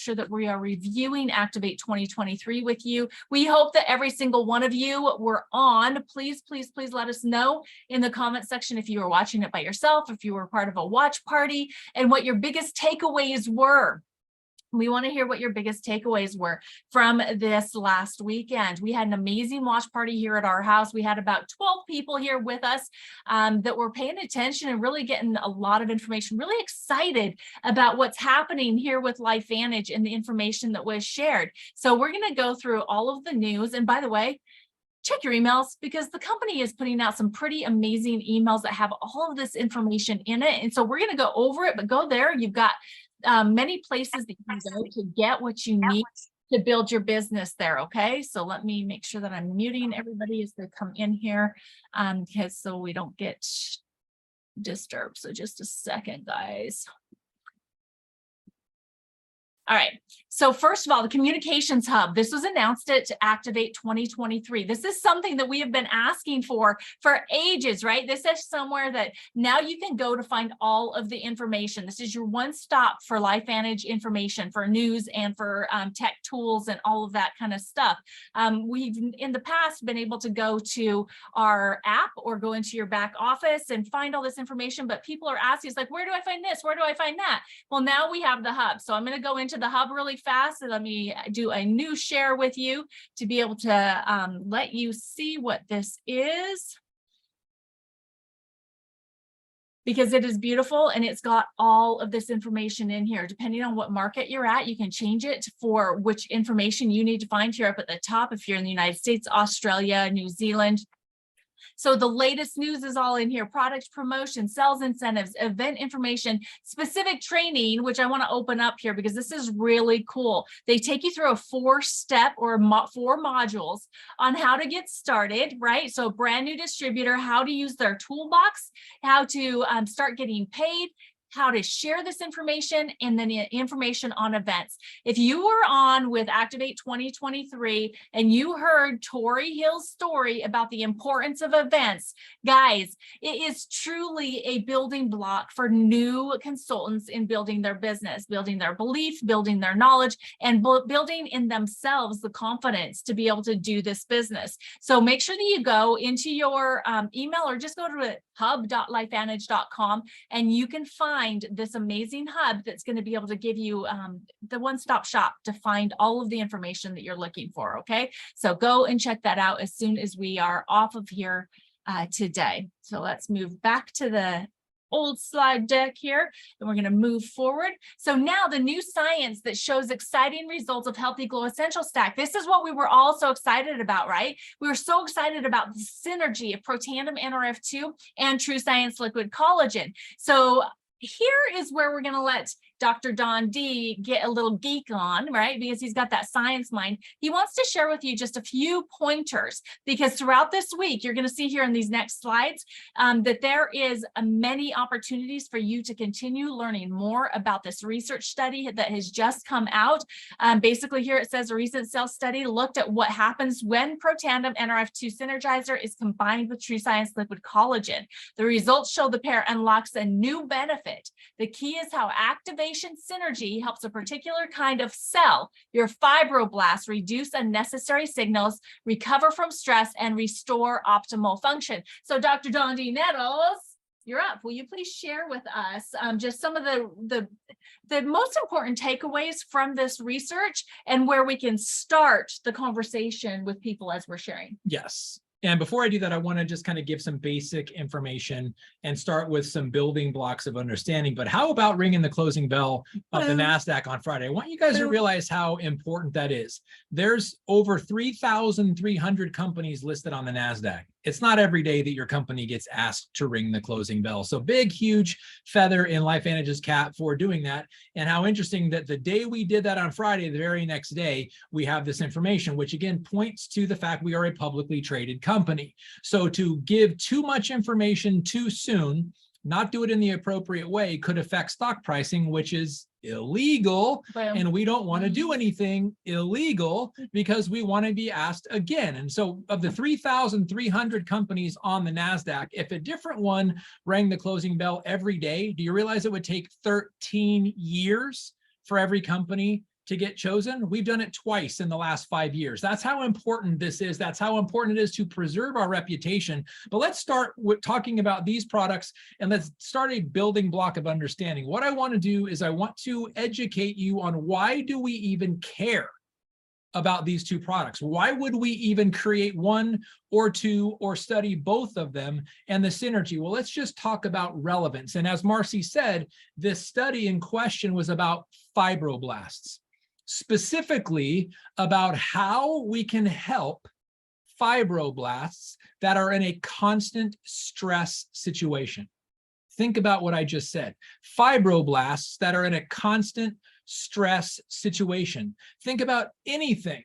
sure that we are reviewing Activate 2023 with you. We hope that every single one of you were on. Please, please, please let us know in the comment section if you were watching it by yourself, if you were part of a watch party, and what your biggest takeaways were. We want to hear what your biggest takeaways were from this last weekend. We had an amazing watch party here at our house. We had about 12 people here with us that were paying attention and really getting a lot of information, really excited about what's happening here with LifeVantage and the information that was shared. So we're going to go through all of the news. And by the way, check your emails, because the company is putting out some pretty amazing emails that have all of this information in it. And so we're going to go over it, but go there. You've got many places that you can go to get what you need to build your business there. Okay, so let me make sure that I'm muting everybody as they come in here, because so we don't get disturbed. So just a second, guys. All right, so first of all, the Communications Hub, this was announced at Activate 2023. This is something that we have been asking for ages, right? This is somewhere that now you can go to find all of the information. This is your one stop for LifeVantage information, for news and for tech tools and all of that kind of stuff. We've in the past been able to go to our app or go into your back office and find all this information, but people are asking, it's like, where do I find this? Where do I find that? Well, now we have the hub. So I'm going to go into the hub really fast, and let me do a new share with you to be able to let you see what this is, because it is beautiful and it's got all of this information in here. Depending on what market you're at, you can change it for which information you need to find here up at the top if you're in the United States, Australia, New Zealand. So the latest news is all in here: product promotion, sales incentives, event information, specific training, which I want to open up here because this is really cool. They take you through a 4-step or 4 modules on how to get started, right? So brand new distributor, how to use their toolbox, how to start getting paid, how to share this information, and then information on events. If you were on with Activate 2023 and you heard Tori Hill's story about the importance of events, guys, it is truly a building block for new consultants in building their business, building their belief, building their knowledge, and building in themselves the confidence to be able to do this business. So make sure that you go into your email, or just go to hub.lifevantage.com, and you can find this amazing hub that's going to be able to give you the one-stop shop to find all of the information that you're looking for. Okay, so go and check that out as soon as we are off of here today. So let's move back to the old slide deck here, and we're going to move forward. So now the new science that shows exciting results of Healthy Glow Essential Stack. This is what we were all so excited about, right? We were so excited about the synergy of Protandim Nrf2 and TrueScience Liquid Collagen. So here is where we're going to let Dr. Don D get a little geek on, right? Because he's got that science mind. He wants to share with you just a few pointers, because throughout this week, you're going to see here in these next slides that there is many opportunities for you to continue learning more about this research study that has just come out. Basically here it says a recent cell study looked at what happens when Protandim Nrf2 Synergizer is combined with TrueScience Liquid Collagen. The results show the pair unlocks a new benefit. The key is how activation synergy helps a particular kind of cell, your fibroblasts, reduce unnecessary signals, recover from stress, and restore optimal function. So Dr. Don D. Nettles, you're up. Will you please share with us just some of the most important takeaways from this research and where we can start the conversation with people as we're sharing? Yes. And before I do that, I want to just kind of give some basic information and start with some building blocks of understanding. But how about ringing the closing bell of the NASDAQ on Friday? I want you guys to realize how important that is. There's over 3,300 companies listed on the NASDAQ. It's not every day that your company gets asked to ring the closing bell. So big, huge feather in LifeVantage's cap for doing that. And how interesting that the day we did that on Friday, the very next day, we have this information, which again points to the fact we are a publicly traded company. So to give too much information too soon, not do it in the appropriate way, could affect stock pricing, which is illegal. And we don't want to do anything illegal because we want to be asked again. And so of the 3,300 companies on the NASDAQ, if a different one rang the closing bell every day, do you realize it would take 13 years for every company to get chosen. We've done it twice in the last 5 years. That's how important this is. That's how important it is to preserve our reputation. But let's start with talking about these products, and let's start a building block of understanding. What I want to do is I want to educate you on why do we even care about these two products? Why would we even create one or two or study both of them and the synergy? Well, let's just talk about relevance. And as Marcy said, this study in question was about fibroblasts, specifically about how we can help fibroblasts that are in a constant stress situation. Think about what I just said. Fibroblasts that are in a constant stress situation. Think about anything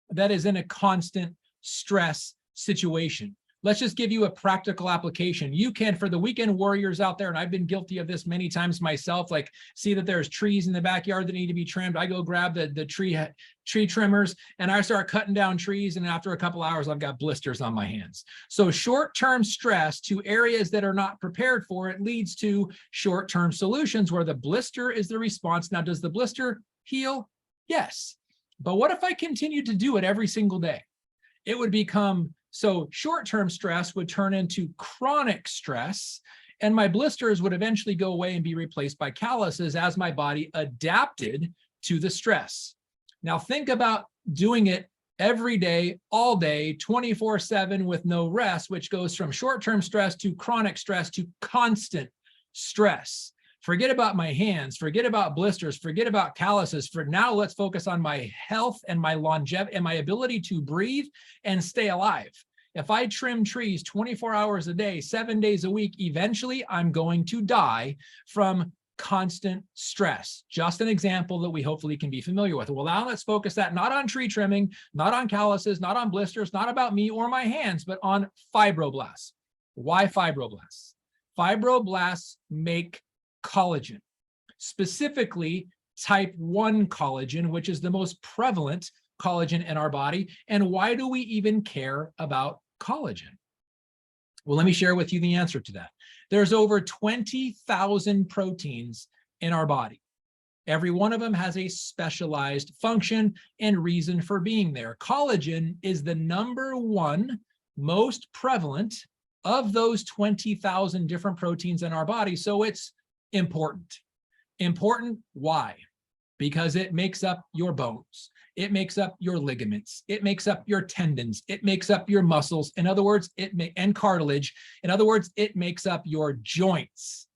that is in a constant stress situation. Let's just give you a practical application. You can, for the weekend warriors out there, and I've been guilty of this many times myself, like see that there's trees in the backyard that need to be trimmed. I go grab the tree trimmers and I start cutting down trees. And after a couple hours, I've got blisters on my hands. So short-term stress to areas that are not prepared for it leads to short-term solutions where the blister is the response. Now, does the blister heal? Yes. But what if I continue to do it every single day? It would become, so short-term stress would turn into chronic stress, and my blisters would eventually go away and be replaced by calluses as my body adapted to the stress. Now think about doing it every day, all day, 24/7 with no rest, which goes from short-term stress to chronic stress to constant stress. Forget about my hands, forget about blisters, forget about calluses. For now, let's focus on my health and my longevity and my ability to breathe and stay alive. If I trim trees 24 hours a day, 7 days a week, eventually I'm going to die from constant stress. Just an example that we hopefully can be familiar with. Well, now let's focus that not on tree trimming, not on calluses, not on blisters, not about me or my hands, but on fibroblasts. Why fibroblasts? Fibroblasts make collagen, specifically type 1 collagen, which is the most prevalent collagen in our body. And why do we even care about collagen? Well, let me share with you the answer to that. There's over 20,000 proteins in our body. Every one of them has a specialized function and reason for being there. Collagen is the #1 most prevalent of those 20,000 different proteins in our body. So it's important. Important, why? Because it makes up your bones. It makes up your ligaments. It makes up your tendons. It makes up your muscles. In other words, and cartilage. In other words, it makes up your joints.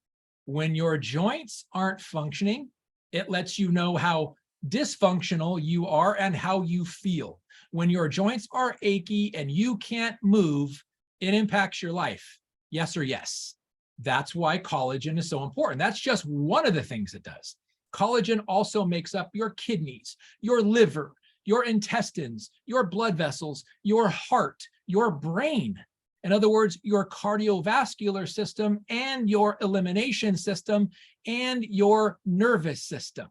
When your joints aren't functioning, it lets you know how dysfunctional you are and how you feel. When your joints are achy and you can't move, it impacts your life. Yes or yes. That's why collagen is so important. That's just one of the things it does. Collagen also makes up your kidneys, your liver, your intestines, your blood vessels, your heart, your brain. In other words, your cardiovascular system and your elimination system and your nervous system.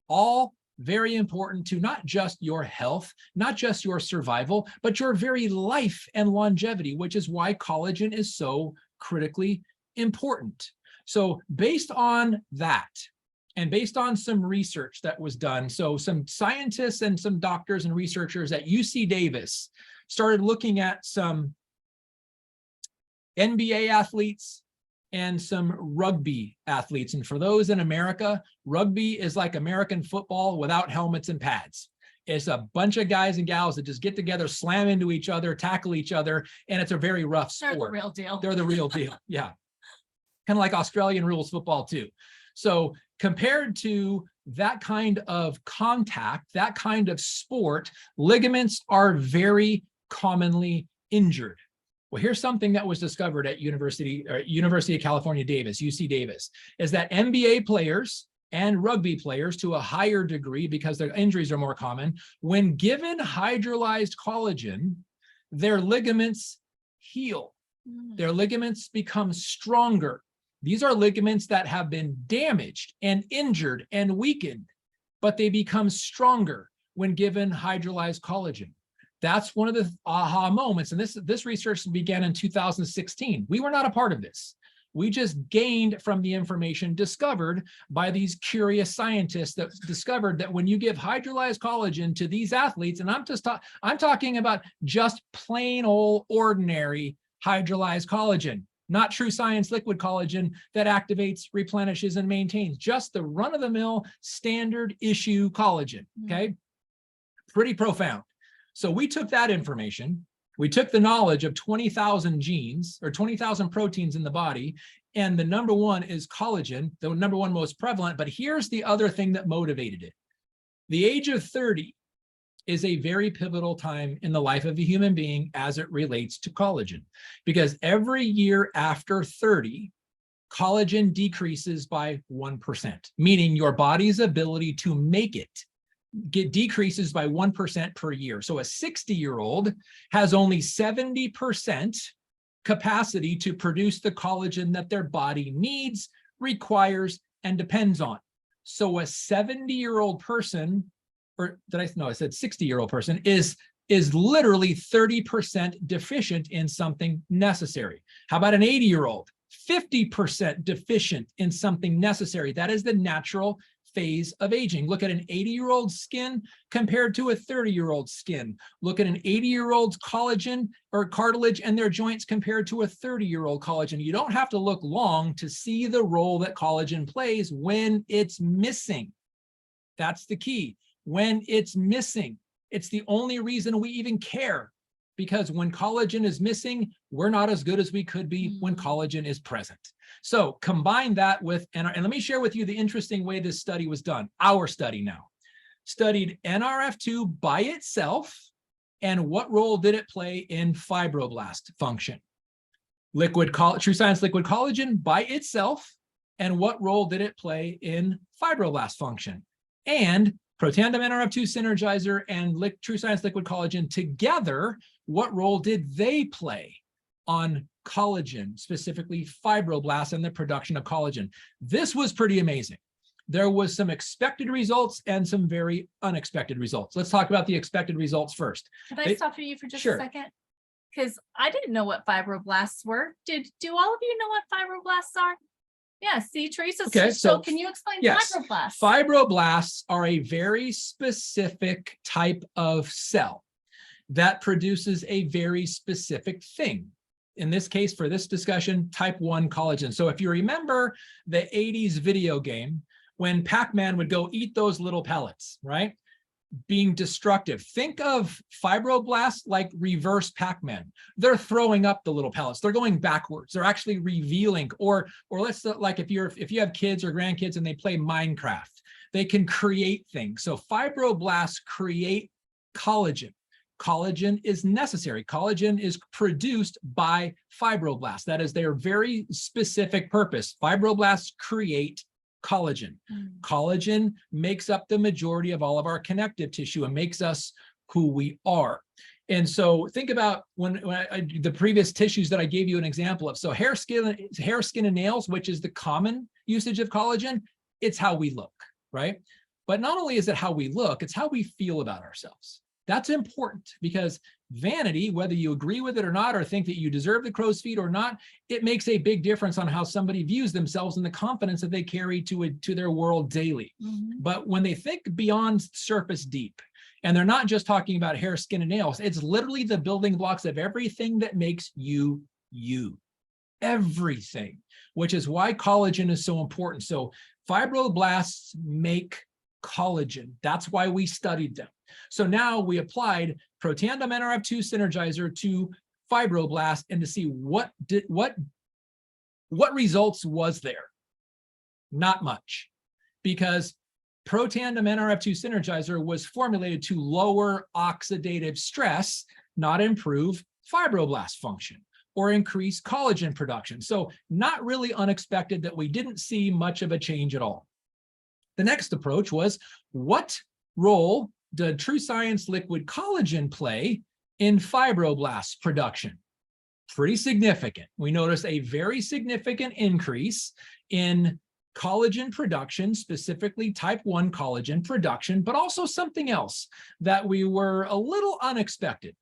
All very important to not just your health, not just your survival, but your very life and longevity, which is why collagen is so critically important. So based on that, and based on some research that was done, so some scientists and some doctors and researchers at UC Davis started looking at some NBA athletes and some rugby athletes. And for those in America, rugby is like American football without helmets and pads. It's a bunch of guys and gals that just get together, slam into each other, tackle each other, and it's a very rough sport. They're the real deal. They're the real deal, yeah. Kind of like Australian rules football too. So compared to that kind of contact, that kind of sport, ligaments are very commonly injured. Well, here's something that was discovered at University of California, Davis, UC Davis, is that NBA players and rugby players to a higher degree, because their injuries are more common, when given hydrolyzed collagen, their ligaments heal. Their ligaments become stronger. These are ligaments that have been damaged and injured and weakened, but they become stronger when given hydrolyzed collagen. That's one of the aha moments. And this research began in 2016. We were not a part of this. We just gained from the information discovered by these curious scientists that discovered that when you give hydrolyzed collagen to these athletes, and I'm talking about just plain old ordinary hydrolyzed collagen, not True Science liquid collagen that activates, replenishes, and maintains, just the run-of-the-mill standard issue collagen, okay? Pretty profound. So we took that information, we took the knowledge of 20,000 genes or 20,000 proteins in the body, and the number one is collagen, the number one most prevalent, but here's the other thing that motivated it. The age of 30 is a very pivotal time in the life of a human being as it relates to collagen, because every year after 30, collagen decreases by 1%, meaning your body's ability to make it decreases by 1% per year. So a 60-year-old has only 70% capacity to produce the collagen that their body needs, requires, and depends on. So a 70-year-old person, or I said 60-year-old person, is literally 30% deficient in something necessary. How about an 80-year-old? 50% deficient in something necessary. That is the natural phase of aging. Look at an 80-year-old skin compared to a 30-year-old skin. Look at an 80-year-old's collagen or cartilage and their joints compared to a 30-year-old collagen. You don't have to look long to see the role that collagen plays when it's missing. That's the key. When it's missing, it's the only reason we even care, because when collagen is missing, we're not as good as we could be when collagen is present. So combine that with, and let me share with you the interesting way this study was done. Our study now studied NRF2 by itself and what role did it play in fibroblast function. True Science liquid collagen by itself and what role did it play in fibroblast function. And Protandim NRF2 Synergizer and True Science liquid collagen together, what role did they play on collagen, specifically fibroblasts and the production of collagen? This was pretty amazing. There was some expected results and some very unexpected results. Let's talk about the expected results first. Can I stop you for just a second? Because I didn't know what fibroblasts were. Do all of you know what fibroblasts are? Yeah, see, Teresa. Okay, so can you explain fibroblasts? Fibroblasts are a very specific type of cell that produces a very specific thing. In this case, for this discussion, type 1 collagen. So if you remember the 80s video game, when Pac-Man would go eat those little pellets, right? Being destructive. Think of fibroblasts like reverse Pac-Man. They're throwing up the little pellets. They're going backwards. They're actually revealing, or let's like if you have kids or grandkids and they play Minecraft, they can create things. So fibroblasts create collagen. Collagen is necessary. Collagen is produced by fibroblasts. That is their very specific purpose. Fibroblasts create collagen. Collagen makes up the majority of all of our connective tissue and makes us who we are. And so think about the previous tissues that I gave you an example of. So hair, skin, and nails, which is the common usage of collagen, it's how we look, right? But not only is it how we look, it's how we feel about ourselves. That's important because vanity, whether you agree with it or not, or think that you deserve the crow's feet or not, it makes a big difference on how somebody views themselves and the confidence that they carry to their world daily. But when they think beyond surface deep, and they're not just talking about hair, skin, and nails, it's literally the building blocks of everything that makes you, you. Everything, which is why collagen is so important. So fibroblasts make collagen. That's why we studied them. So now we applied Protandim NRF2 Synergizer to fibroblasts and to see what results was there. Not much, because Protandim NRF2 Synergizer was formulated to lower oxidative stress, not improve fibroblast function or increase collagen production. So not really unexpected that we didn't see much of a change at all. The next approach was, what role did True Science liquid collagen play in fibroblast production? Pretty significant. We noticed a very significant increase in collagen production, specifically type 1 collagen production, but also something else that we were a little unexpected.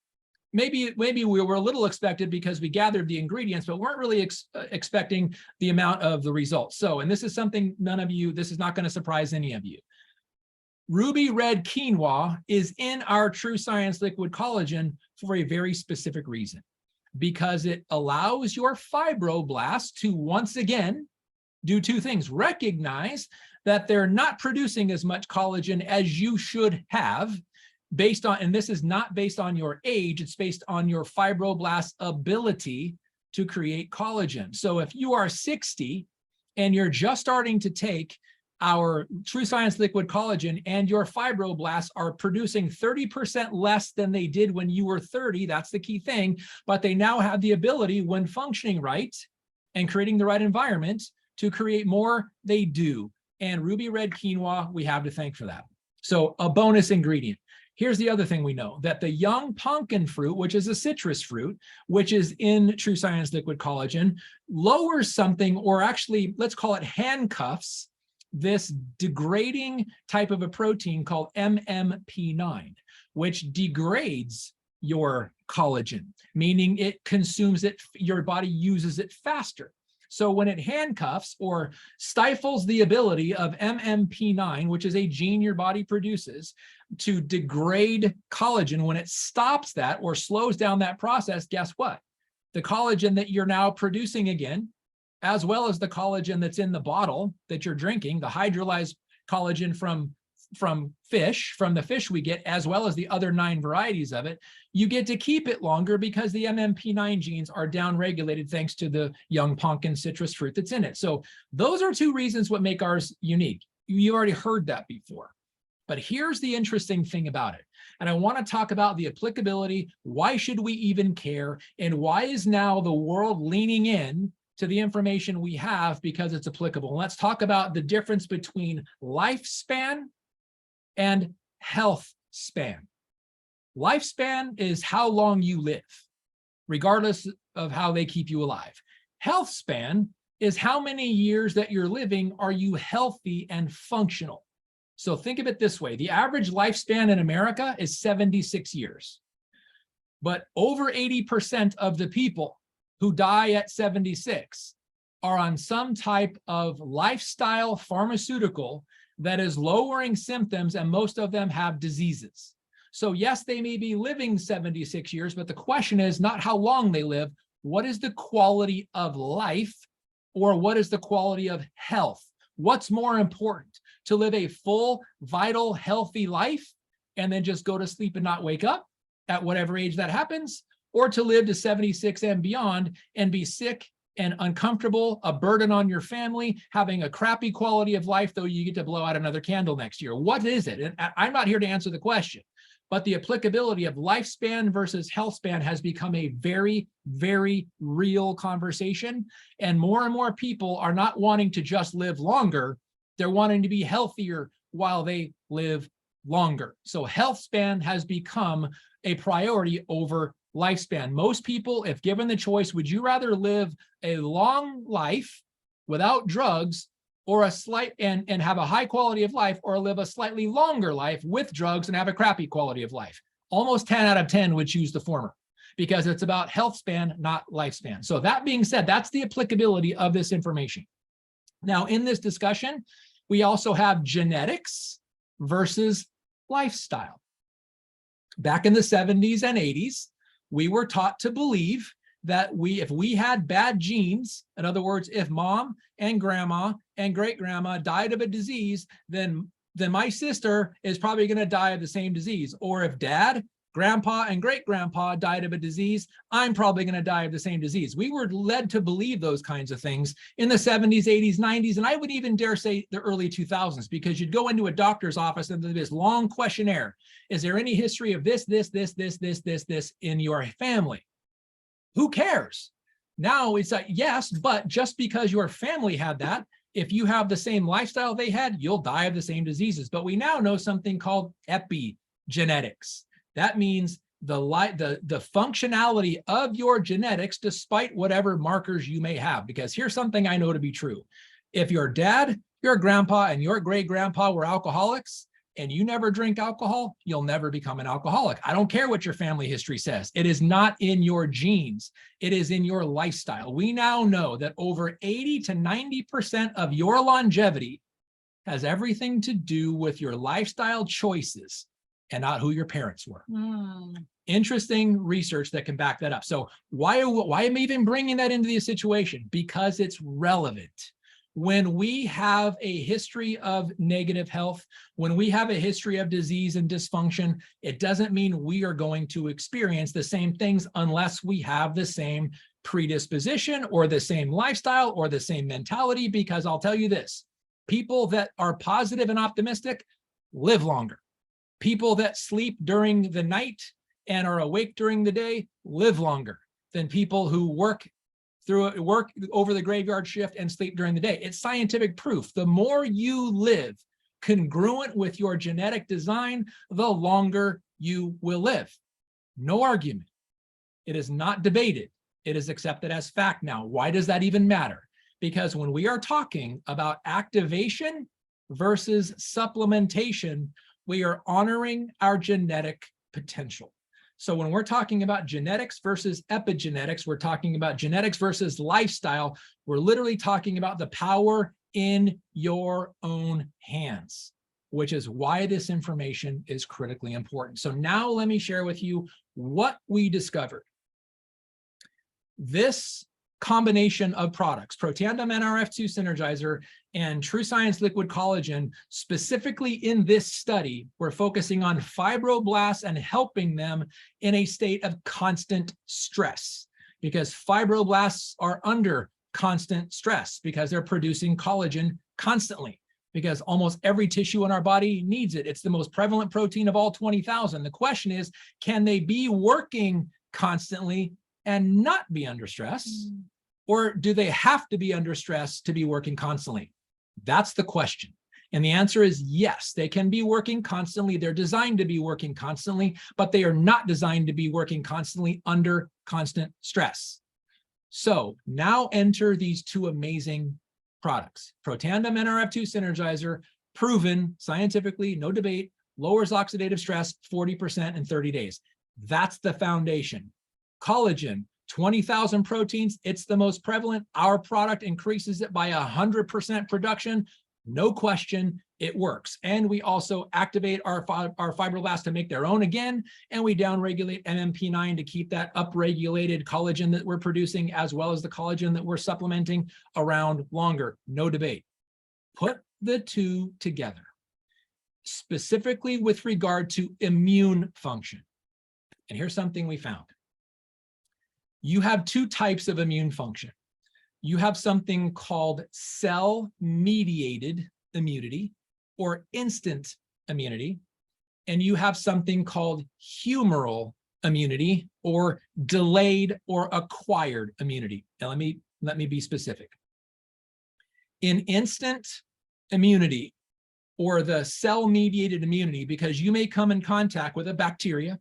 maybe we were a little expected because we gathered the ingredients, but weren't really expecting the amount of the results. So, and this is something this is not going to surprise any of you. Ruby red quinoa is in our True Science Liquid Collagen for a very specific reason, because it allows your fibroblasts to once again do two things. Recognize that they're not producing as much collagen as you should have, based on, and this is not based on your age, it's based on your fibroblast ability to create collagen. So if you are 60 and you're just starting to take our True Science Liquid Collagen and your fibroblasts are producing 30% less than they did when you were 30, that's the key thing, but they now have the ability, when functioning right and creating the right environment, to create more. They do. And Ruby red quinoa, we have to thank for that. So a bonus ingredient. Here's the other thing we know, that the young pumpkin fruit, which is a citrus fruit, which is in True Science Liquid Collagen, lowers something, or actually, let's call it handcuffs, this degrading type of a protein called MMP9, which degrades your collagen, meaning it consumes it, your body uses it faster. So when it handcuffs or stifles the ability of MMP9, which is a gene your body produces, to degrade collagen, when it stops that or slows down that process, guess what? The collagen that you're now producing again, as well as the collagen that's in the bottle that you're drinking, the hydrolyzed collagen from fish, from the fish we get, as well as the other 9 varieties of it, you get to keep it longer because the MMP9 genes are downregulated thanks to the young pumpkin citrus fruit that's in it. So those are 2 reasons what make ours unique. You already heard that before. But here's the interesting thing about it. And I want to talk about the applicability. Why should we even care? And why is now the world leaning in to the information we have because it's applicable? And let's talk about the difference between lifespan and health span. Lifespan is how long you live, regardless of how they keep you alive. Health span is how many years that you're living are you healthy and functional. So think of it this way. The average lifespan in America is 76 years. But over 80% of the people who die at 76 are on some type of lifestyle pharmaceutical that is lowering symptoms, and most of them have diseases. So yes, they may be living 76 years, but the question is not how long they live. What is the quality of life, or what is the quality of health? What's more important, to live a full, vital, healthy life and then just go to sleep and not wake up at whatever age that happens, or to live to 76 and beyond and be sick and uncomfortable, a burden on your family, having a crappy quality of life, though you get to blow out another candle next year? What is it? And I'm not here to answer the question, but the applicability of lifespan versus health span has become a very, very real conversation. And more people are not wanting to just live longer. They're wanting to be healthier while they live longer. So health span has become a priority over lifespan. Most people, if given the choice, would you rather live a long life without drugs, or a slight and have a high quality of life, or live a slightly longer life with drugs and have a crappy quality of life? Almost 10 out of 10 would choose the former, because it's about health span, not lifespan. So that being said, that's the applicability of this information. Now, in this discussion, we also have genetics versus lifestyle. Back in the 70s and 80s, we were taught to believe that if we had bad genes, in other words, if mom and grandma and great grandma died of a disease, then my sister is probably going to die of the same disease. Or if dad, grandpa, and great grandpa died of a disease, I'm probably going to die of the same disease. We were led to believe those kinds of things in the 70s, 80s, 90s, and I would even dare say the early 2000s, because you'd go into a doctor's office and there's this long questionnaire. Is there any history of this in your family? Who cares? Now it's like, yes, but just because your family had that, if you have the same lifestyle they had, you'll die of the same diseases. But we now know something called epigenetics. That means the functionality of your genetics despite whatever markers you may have. Because here's something I know to be true. If your dad, your grandpa, and your great grandpa were alcoholics, and you never drink alcohol, you'll never become an alcoholic. I don't care what your family history says. It is not in your genes. It is in your lifestyle. We now know that over 80 to 90% of your longevity has everything to do with your lifestyle choices and not who your parents were. Interesting research that can back that up. So why am I even bringing that into the situation? Because it's relevant. When we have a history of negative health, when we have a history of disease and dysfunction, it doesn't mean we are going to experience the same things unless we have the same predisposition or the same lifestyle or the same mentality, because I'll tell you this, people that are positive and optimistic live longer. People that sleep during the night and are awake during the day live longer than people who work over the graveyard shift and sleep during the day. It's scientific proof. The more you live congruent with your genetic design, the longer you will live. No argument. It is not debated. It is accepted as fact now. Why does that even matter? Because when we are talking about activation versus supplementation, we are honoring our genetic potential. So when we're talking about genetics versus epigenetics, we're talking about genetics versus lifestyle. We're literally talking about the power in your own hands, which is why this information is critically important. So now let me share with you what we discovered. This combination of products, Protandim Nrf2 Synergizer and TrueScience Liquid Collagen, specifically in this study, we're focusing on fibroblasts and helping them in a state of constant stress, because fibroblasts are under constant stress because they're producing collagen constantly, because almost every tissue in our body needs it. It's the most prevalent protein of all 20,000. The question is, can they be working constantly and not be under stress? Or do they have to be under stress to be working constantly? That's the question. And the answer is yes, they can be working constantly. They're designed to be working constantly, but they are not designed to be working constantly under constant stress. So now enter these two amazing products. Protandim Nrf2 Synergizer, proven scientifically, no debate, lowers oxidative stress 40% in 30 days. That's the foundation. Collagen, 20,000 proteins, it's the most prevalent. Our product increases it by 100% production. No question, it works. And we also activate our fibroblasts to make their own again, and we downregulate MMP9 to keep that upregulated collagen that we're producing, as well as the collagen that we're supplementing, around longer. No debate. Put the two together, specifically with regard to immune function. And here's something we found. You have two types of immune function. You have something called cell-mediated immunity or instant immunity, and you have something called humoral immunity or delayed or acquired immunity. Now let me be specific. In instant immunity or the cell-mediated immunity, because you may come in contact with a bacteria,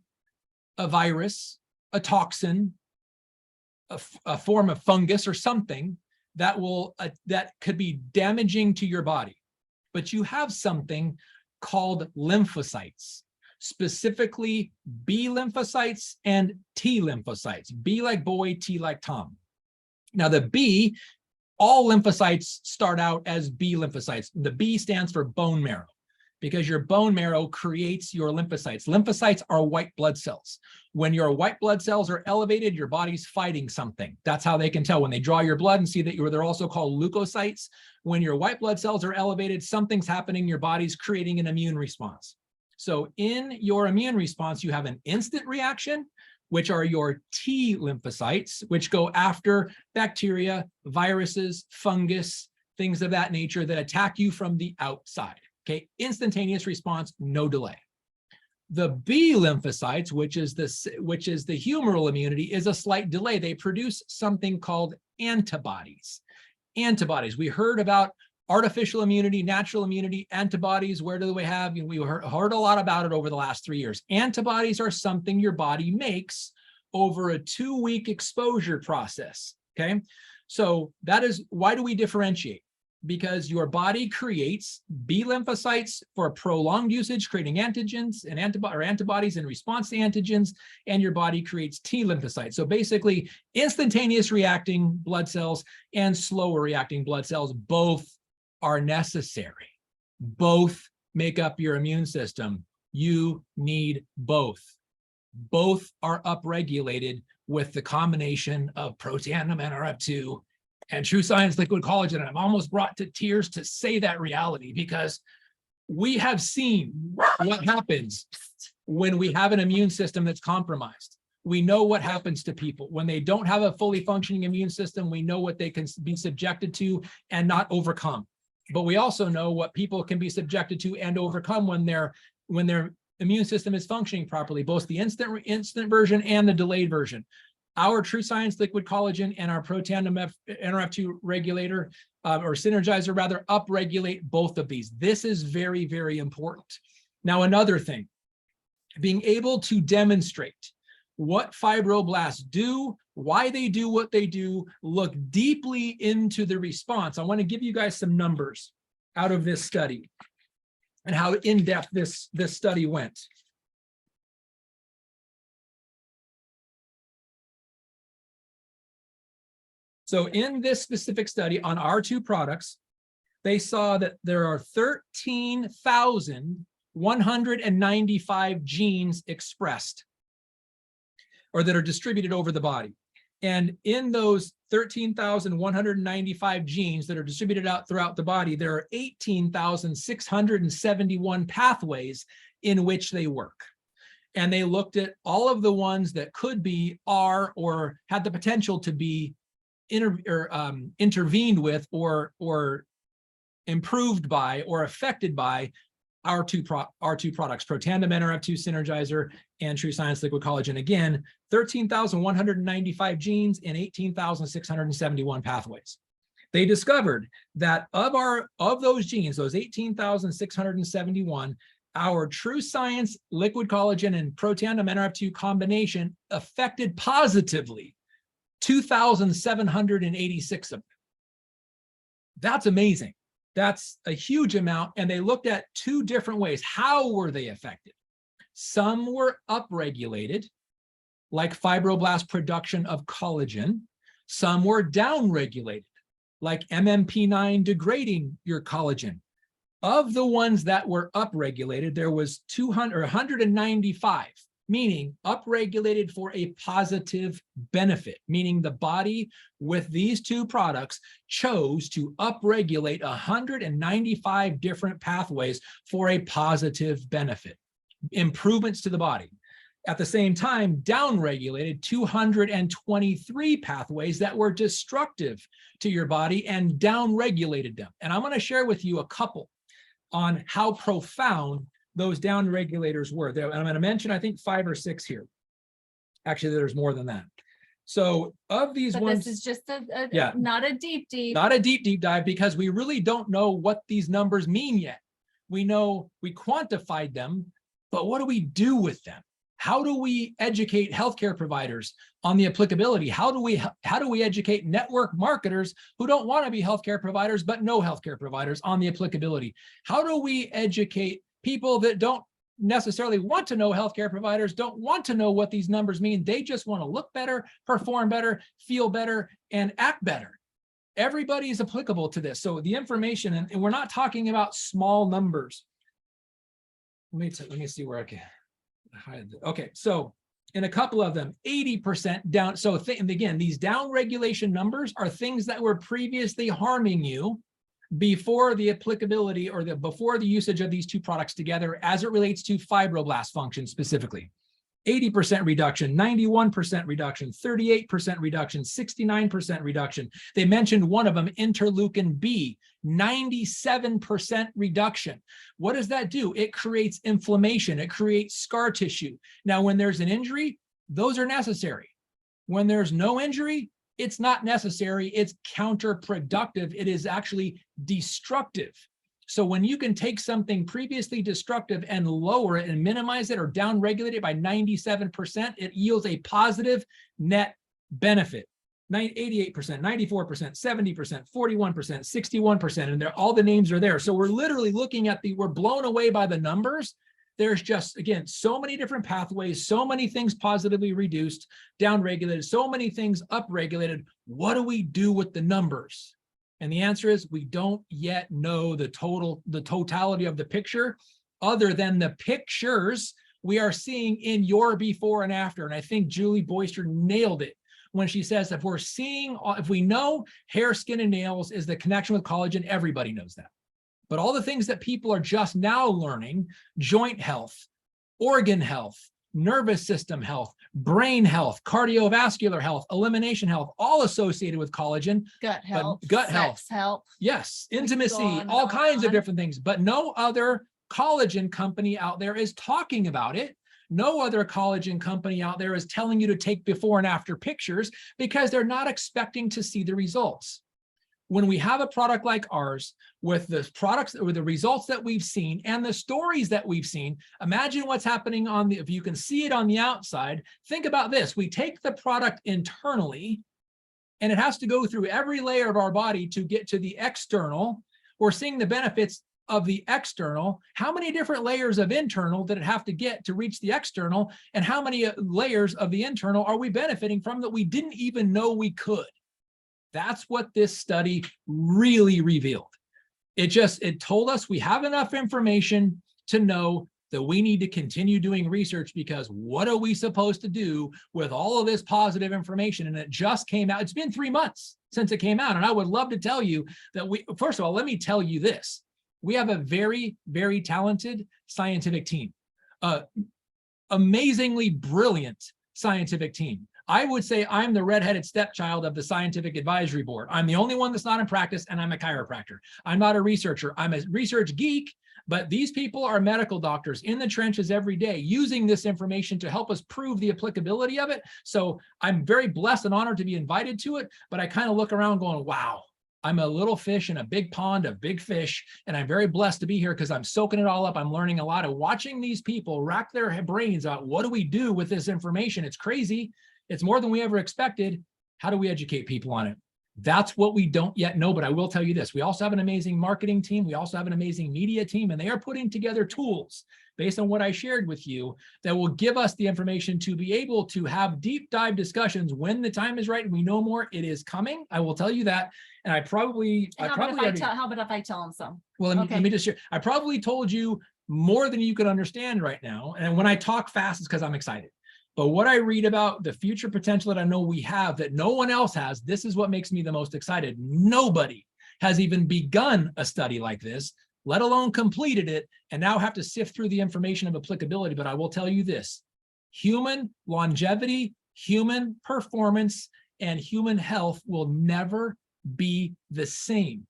a virus, a toxin, a form of fungus or something that that could be damaging to your body. But you have something called lymphocytes, specifically B lymphocytes and T lymphocytes. B like boy, T like Tom. Now the B, all lymphocytes start out as B lymphocytes. The B stands for bone marrow, because your bone marrow creates your lymphocytes. Lymphocytes are white blood cells. When your white blood cells are elevated, your body's fighting something. That's how they can tell. When they draw your blood and see that they're also called leukocytes. When your white blood cells are elevated, something's happening, your body's creating an immune response. So in your immune response, you have an instant reaction, which are your T lymphocytes, which go after bacteria, viruses, fungus, things of that nature that attack you from the outside. Okay, instantaneous response, no delay. The B lymphocytes, which is the humoral immunity, is a slight delay. They produce something called antibodies. Antibodies. We heard about artificial immunity, natural immunity, antibodies. Where do we have? We heard a lot about it over the last 3 years. Antibodies are something your body makes over a 2-week exposure process. Okay, so that is why do we differentiate? because your body creates B lymphocytes for prolonged usage, creating antigens and antibodies in response to antigens, and your body creates T lymphocytes. So basically, instantaneous reacting blood cells and slower reacting blood cells both are necessary. Both make up your immune system. You need both. Both are upregulated with the combination of Protandim NRF2 and True Science Liquid Collagen. And I'm almost brought to tears to say that reality, because we have seen what happens when we have an immune system that's compromised. We know what happens to people when they don't have a fully functioning immune system. We know what they can be subjected to and not overcome. But we also know what people can be subjected to and overcome when their immune system is functioning properly, both the instant version and the delayed version. Our True Science Liquid Collagen and our Protandim NRF2 regulator, or synergizer rather, upregulate both of these. This is very, very important. Now, another thing, being able to demonstrate what fibroblasts do, why they do what they do, look deeply into the response. I want to give you guys some numbers out of this study and how in-depth this study went. So in this specific study on our two products, they saw that there are 13,195 genes expressed, or that are distributed over the body. And in those 13,195 genes that are distributed out throughout the body, there are 18,671 pathways in which they work. And they looked at all of the ones that could be, are, or had the potential to be intervened with, or improved by, or affected by our two products, Protandim NRF2 Synergizer and True Science Liquid Collagen. Again, 13,195 genes and 18,671 pathways. They discovered that of those genes, those 18,671, our True Science Liquid Collagen and Protandim NRF2 combination affected positively 2,786 of them. That's amazing. That's a huge amount. And they looked at two different ways. How were they affected? Some were upregulated, like fibroblast production of collagen. Some were downregulated, like MMP9 degrading your collagen. Of the ones that were upregulated, there was 195, meaning upregulated for a positive benefit, meaning the body with these two products chose to upregulate 195 different pathways for a positive benefit, improvements to the body. At the same time, downregulated 223 pathways that were destructive to your body and downregulated them. And I'm going to share with you a couple on how profound those down regulators were. And I'm going to mention, I think, 5 or 6 here. Actually, there's more than that. So of these ones, this is just not a deep dive, because we really don't know what these numbers mean yet. We know we quantified them, but what do we do with them? How do we educate healthcare providers on the applicability? How do we educate network marketers who don't want to be healthcare providers but know healthcare providers on the applicability? How do we educate people that don't necessarily want to know healthcare providers, don't want to know what these numbers mean? They just want to look better, perform better, feel better, and act better. Everybody is applicable to this. So the information, and we're not talking about small numbers. Let me see where I can hide. Okay, so in a couple of them, 80% down. So and again, these down regulation numbers are things that were previously harming you before the applicability, or before the usage of these two products together as it relates to fibroblast function specifically. 80% reduction, 91% reduction, 38% reduction, 69% reduction. They mentioned one of them, interleukin B, 97% reduction. What does that do? It creates inflammation. It creates scar tissue. Now, when there's an injury, those are necessary. When there's no injury, it's not necessary. It's counterproductive. It is actually destructive. So when you can take something previously destructive and lower it and minimize it or downregulate it by 97%, it yields a positive net benefit. 88%, 94%, 70%, 41%, 61%, and all the names are there. So we're literally looking at we're blown away by the numbers. There's just, again, so many different pathways, so many things positively reduced, downregulated, so many things upregulated. What do we do with the numbers? And the answer is we don't yet know the totality of the picture, other than the pictures we are seeing in your before and after. And I think Julie Boyster nailed it when she says, if we know hair, skin, and nails is the connection with collagen, everybody knows that. But all the things that people are just now learning, joint health, organ health, nervous system health, brain health, cardiovascular health, elimination health, all associated with collagen. Gut health, gut health, health. Yes, intimacy, on all and kinds of on. different things. But no other collagen company out there is talking about it. No other collagen company out there is telling you to take before and after pictures, because they're not expecting to see the results. When we have a product like ours, with the products or the results that we've seen and the stories that we've seen, imagine what's happening if you can see it on the outside. Think about this. We take the product internally, and it has to go through every layer of our body to get to the external. We're seeing the benefits of the external. How many different layers of internal did it have to get to reach the external? And how many layers of the internal are we benefiting from that we didn't even know we could? That's what this study really revealed. It told us we have enough information to know that we need to continue doing research, because what are we supposed to do with all of this positive information? And it just came out. It's been 3 months since it came out. And I would love to tell you that first of all, let me tell you this. We have a very, very talented scientific team, amazingly brilliant scientific team. I would say I'm the redheaded stepchild of the scientific advisory board. I'm the only one that's not in practice, and I'm a chiropractor. I'm not a researcher. I'm a research geek, but these people are medical doctors in the trenches every day, using this information to help us prove the applicability of it. So I'm very blessed and honored to be invited to it, but I kind of look around going, wow, I'm a little fish in a big pond of big fish, and I'm very blessed to be here because I'm soaking it all up. I'm learning a lot, of watching these people rack their brains out. What do we do with this information? It's crazy. It's more than we ever expected. How do we educate people on it? That's what we don't yet know, but I will tell you this. We also have an amazing marketing team. We also have an amazing media team, and they are putting together tools based on what I shared with you that will give us the information to be able to have deep dive discussions when the time is right and we know more. It is coming. I will tell you that. And how about if I tell them so? Well, let me just share. I probably told you more than you could understand right now. And when I talk fast, it's because I'm excited. But what I read about the future potential that I know we have that no one else has, this is what makes me the most excited. Nobody has even begun a study like this, let alone completed it, and now have to sift through the information of applicability. But I will tell you this, human longevity, human performance, and human health will never be the same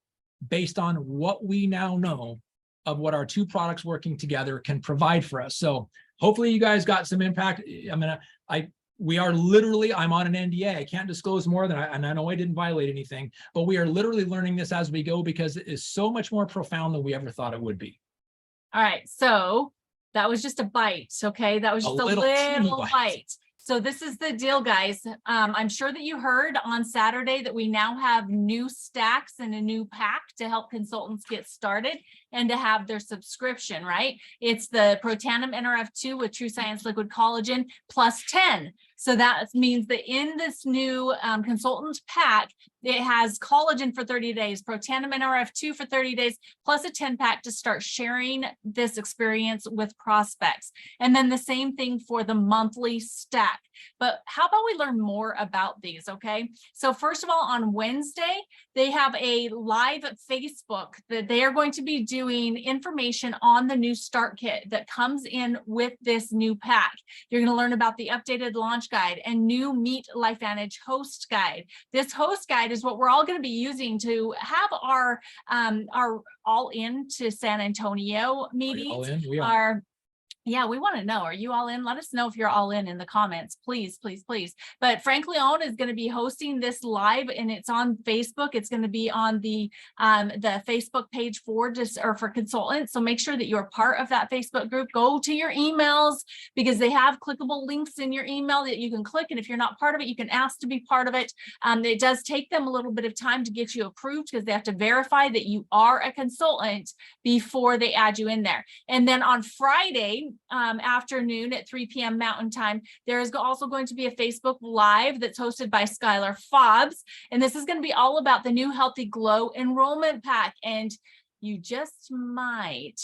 based on what we now know of what our two products working together can provide for us. So hopefully you guys got some impact. I'm on an NDA. I can't disclose more than and I know I didn't violate anything, but we are literally learning this as we go because it is so much more profound than we ever thought it would be. All right. So that was just a bite. Okay. That was just a little bite. So this is the deal, guys. I'm sure that you heard on Saturday that we now have new stacks and a new pack to help consultants get started and to have their subscription, right? It's the Protandim NRF2 with True Science Liquid Collagen plus 10. So that means that in this new consultant pack, it has collagen for 30 days, Protandim NRF2 for 30 days, plus a 10 pack to start sharing this experience with prospects. And then the same thing for the monthly stack. But how about we learn more about these, okay? So first of all, on Wednesday, they have a live Facebook that they are going to be doing information on the new start kit that comes in with this new pack. You're going to learn about the updated launch guide and new Meet LifeVantage host guide. This host guide is what we're all going to be using to have our all in to San Antonio meetings. Yeah, we want to know. Are you all in? Let us know if you're all in the comments, please, please, please. But Frank Leone is going to be hosting this live, and it's on Facebook. It's going to be on the Facebook page for for consultants. So make sure that you're part of that Facebook group. Go to your emails, because they have clickable links in your email that you can click. And if you're not part of it, you can ask to be part of it. It does take them a little bit of time to get you approved, because they have to verify that you are a consultant before they add you in there. And then on Friday afternoon at 3 p.m. Mountain Time, there is also going to be a Facebook Live that's hosted by Skylar Fobbs. And this is going to be all about the new Healthy Glow enrollment pack. And you just might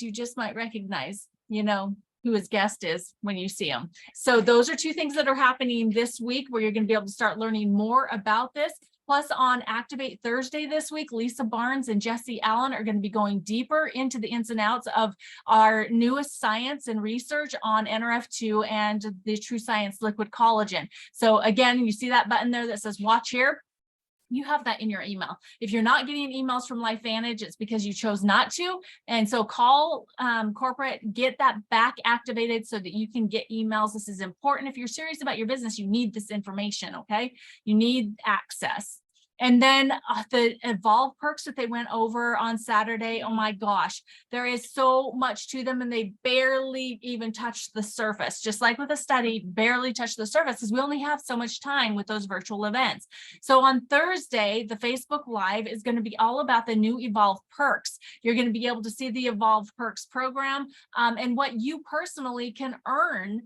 recognize, who his guest is when you see him. So those are two things that are happening this week, where you're going to be able to start learning more about this. Plus, on Activate Thursday this week, Lisa Barnes and Jesse Allen are going to be going deeper into the ins and outs of our newest science and research on NRF2 and the True Science Liquid Collagen. So again, you see that button there that says watch here. You have that in your email. If you're not getting emails from LifeVantage, it's because you chose not to. And so call corporate, get that back activated so that you can get emails. This is important. If you're serious about your business, you need this information, okay? You need access. And then the Evolve perks that they went over on Saturday, oh my gosh, there is so much to them, and they barely even touched the surface. Just like with a study, barely touched the surface, because we only have so much time with those virtual events. So on Thursday, the Facebook Live is going to be all about the new Evolve perks. You're going to be able to see the Evolve perks program and what you personally can earn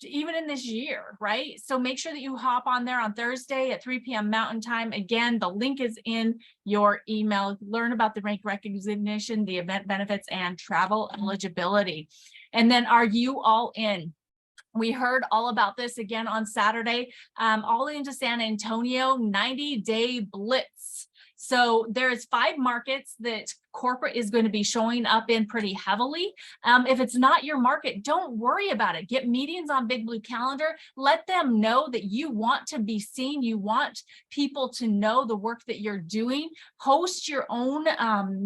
even in this year, right? So make sure that you hop on there on Thursday at 3 p.m. Mountain Time. Again, the link is in your email. Learn about the rank recognition, the event benefits, and travel eligibility. And then, are you all in? We heard all about this again on Saturday. All into San Antonio, 90-day blitz. So there's 5 markets that corporate is going to be showing up in pretty heavily. If it's not your market, don't worry about it. Get meetings on Big Blue Calendar. Let them know that you want to be seen. You want people to know the work that you're doing. Host your own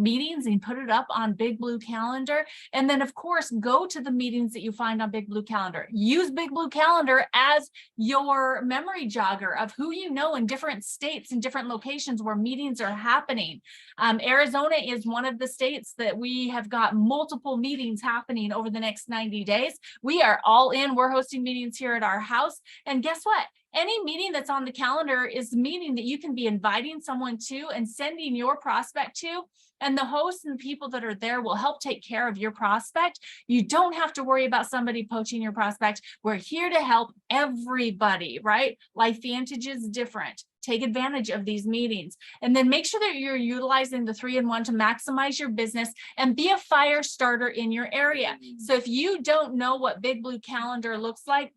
meetings and put it up on Big Blue Calendar. And then, of course, go to the meetings that you find on Big Blue Calendar. Use Big Blue Calendar as your memory jogger of who you know in different states and different locations where meetings are happening. Arizona is one of the states that we have got multiple meetings happening over the next 90 days. We are all in. We're hosting meetings here at our house. And guess what? Any meeting that's on the calendar is a meeting that you can be inviting someone to and sending your prospect to. And the hosts and the people that are there will help take care of your prospect. You don't have to worry about somebody poaching your prospect. We're here to help everybody, right? LifeVantage is different. Take advantage of these meetings, and then make sure that you're utilizing the 3-in-1 to maximize your business and be a fire starter in your area. So if you don't know what Big Blue Calendar looks like,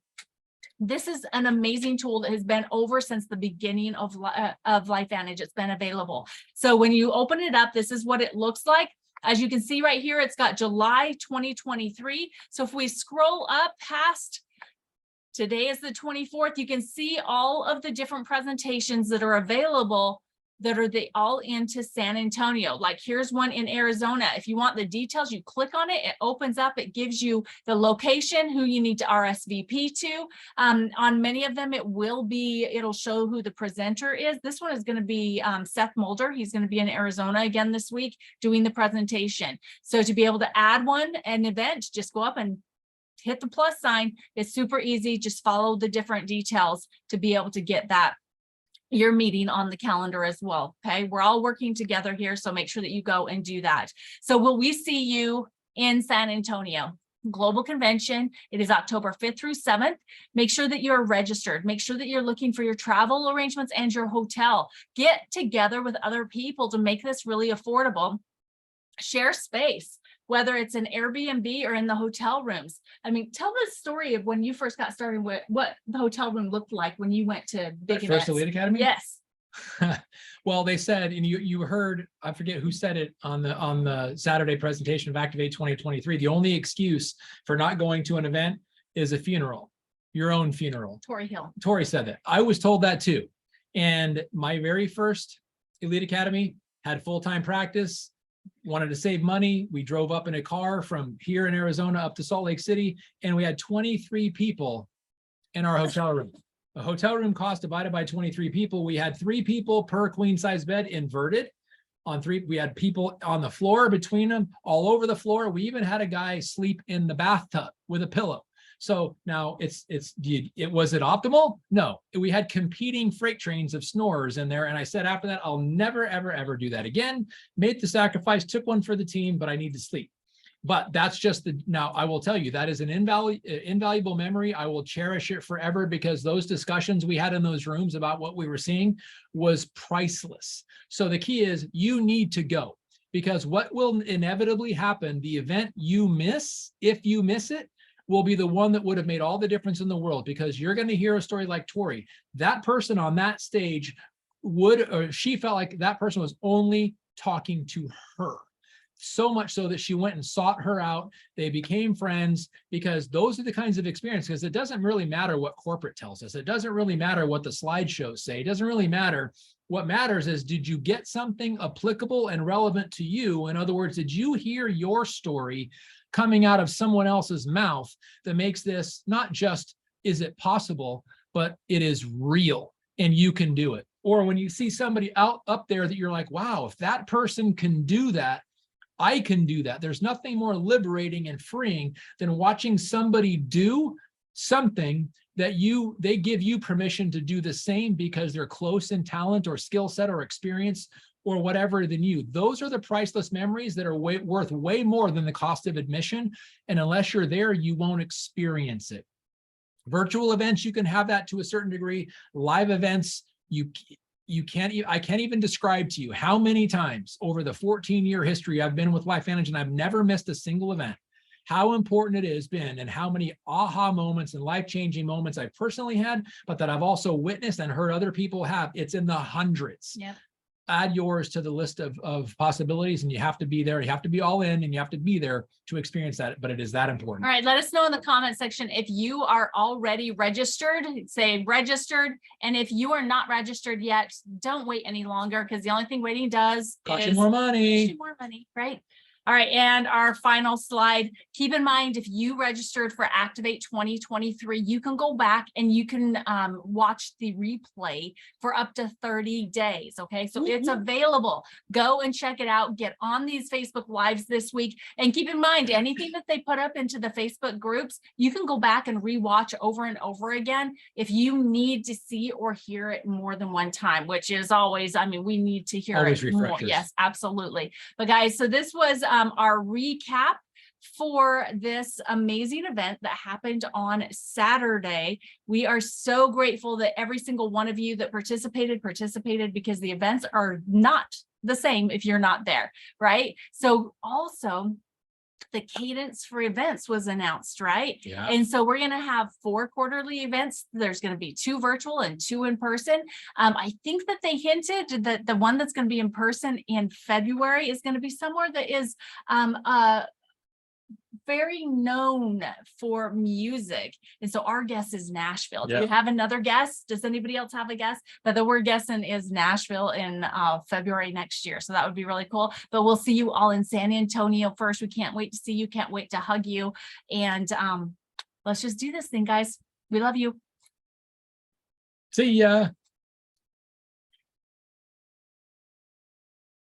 this is an amazing tool that has been over since the beginning of LifeVantage. It's been available. So when you open it up, this is what it looks like. As you can see right here, it's got July 2023. So if we scroll up past today is the 24th. You can see all of the different presentations that are available that are the all into San Antonio. Like here's one in Arizona. If you want the details, you click on it, it opens up, it gives you the location, who you need to RSVP to. On many of them, it'll show who the presenter is. This one is going to be Seth Mulder. He's going to be in Arizona again this week doing the presentation. So to be able to add an event, just go up and hit the plus sign. It's super easy. Just follow the different details to be able to get your meeting on the calendar as well. Okay. We're all working together here. So make sure that you go and do that. So will we see you in San Antonio? Global Convention. It is October 5th through 7th. Make sure that you're registered. Make sure that you're looking for your travel arrangements and your hotel. Get together with other people to make this really affordable. Share space, whether it's an Airbnb or in the hotel rooms. I mean, tell the story of when you first got started, what the hotel room looked like when you went to big events. First Elite Academy? Yes. Well, they said, and you heard, I forget who said it on the Saturday presentation of Activate 2023, the only excuse for not going to an event is a funeral, your own funeral. Tori Hill. Tori said that. I was told that too. And my very first Elite Academy had full-time practice. wanted to save money. We drove up in a car from here in Arizona up to Salt Lake City, and we had 23 people in our hotel room. A hotel room cost divided by 23 people. We had 3 people per queen size bed inverted. On 3, we had people on the floor between them, all over the floor. We even had a guy sleep in the bathtub with a pillow. So now was it optimal? No, we had competing freight trains of snorers in there. And I said, after that, I'll never, ever, ever do that again. Made the sacrifice, took one for the team, but I need to sleep. But that's just now I will tell you, that is an invaluable memory. I will cherish it forever, because those discussions we had in those rooms about what we were seeing was priceless. So the key is you need to go, because what will inevitably happen, the event you miss, if you miss it, will be the one that would have made all the difference in the world, because you're going to hear a story like Tori. That person on that stage she felt like that person was only talking to her. So much so that she went and sought her out. They became friends, because those are the kinds of experiences, because it doesn't really matter what corporate tells us. It doesn't really matter what the slideshows say. It doesn't really matter. What matters is, did you get something applicable and relevant to you? In other words, did you hear your story coming out of someone else's mouth that makes this not just, is it possible, but it is real and you can do it? Or when you see somebody up there that you're like, wow, if that person can do that, I can do that. There's nothing more liberating and freeing than watching somebody do something that they give you permission to do the same, because they're close in talent or skill set or experience or whatever than you. Those are the priceless memories that are worth way more than the cost of admission. And unless you're there, you won't experience it. Virtual events, you can have that to a certain degree. Live events, I can't even describe to you how many times over the 14-year history I've been with LifeVantage, and I've never missed a single event, how important it has been, and how many aha moments and life-changing moments I've personally had, but that I've also witnessed and heard other people have. It's in the hundreds. Yep. Add yours to the list of possibilities, and you have to be there. You have to be all in, and you have to be there to experience that, but it is that important. All right, let us know in the comment section if you are already registered. Say registered, and if you are not registered yet, don't wait any longer, because the only thing waiting does Cost you is more cost money. you more money, right? All right, and our final slide. Keep in mind, if you registered for Activate 2023, you can go back and you can watch the replay for up to 30 days. Okay, so it's available. Go and check it out. Get on these Facebook Lives this week. And keep in mind, anything that they put up into the Facebook groups, you can go back and rewatch over and over again if you need to see or hear it more than one time, which is always, I mean, we need to hear Always it more. refreshers. Yes, absolutely. But guys, so this was our recap for this amazing event that happened on Saturday. We are so grateful that every single one of you that participated, because the events are not the same if you're not there, right? So also, the cadence for events was announced, right? Yeah. And so we're going to have 4 quarterly events. There's going to be 2 virtual and 2 in person. I think that they hinted that the one that's going to be in person in February is going to be somewhere that is very known for music. And so our guess is Nashville. Do you have another guess? Does anybody else have a guess? But the we're guessing is Nashville in February next year. So that would be really cool. But we'll see you all in San Antonio first. We can't wait to see you. Can't wait to hug you. And let's just do this thing, guys. We love you. See ya.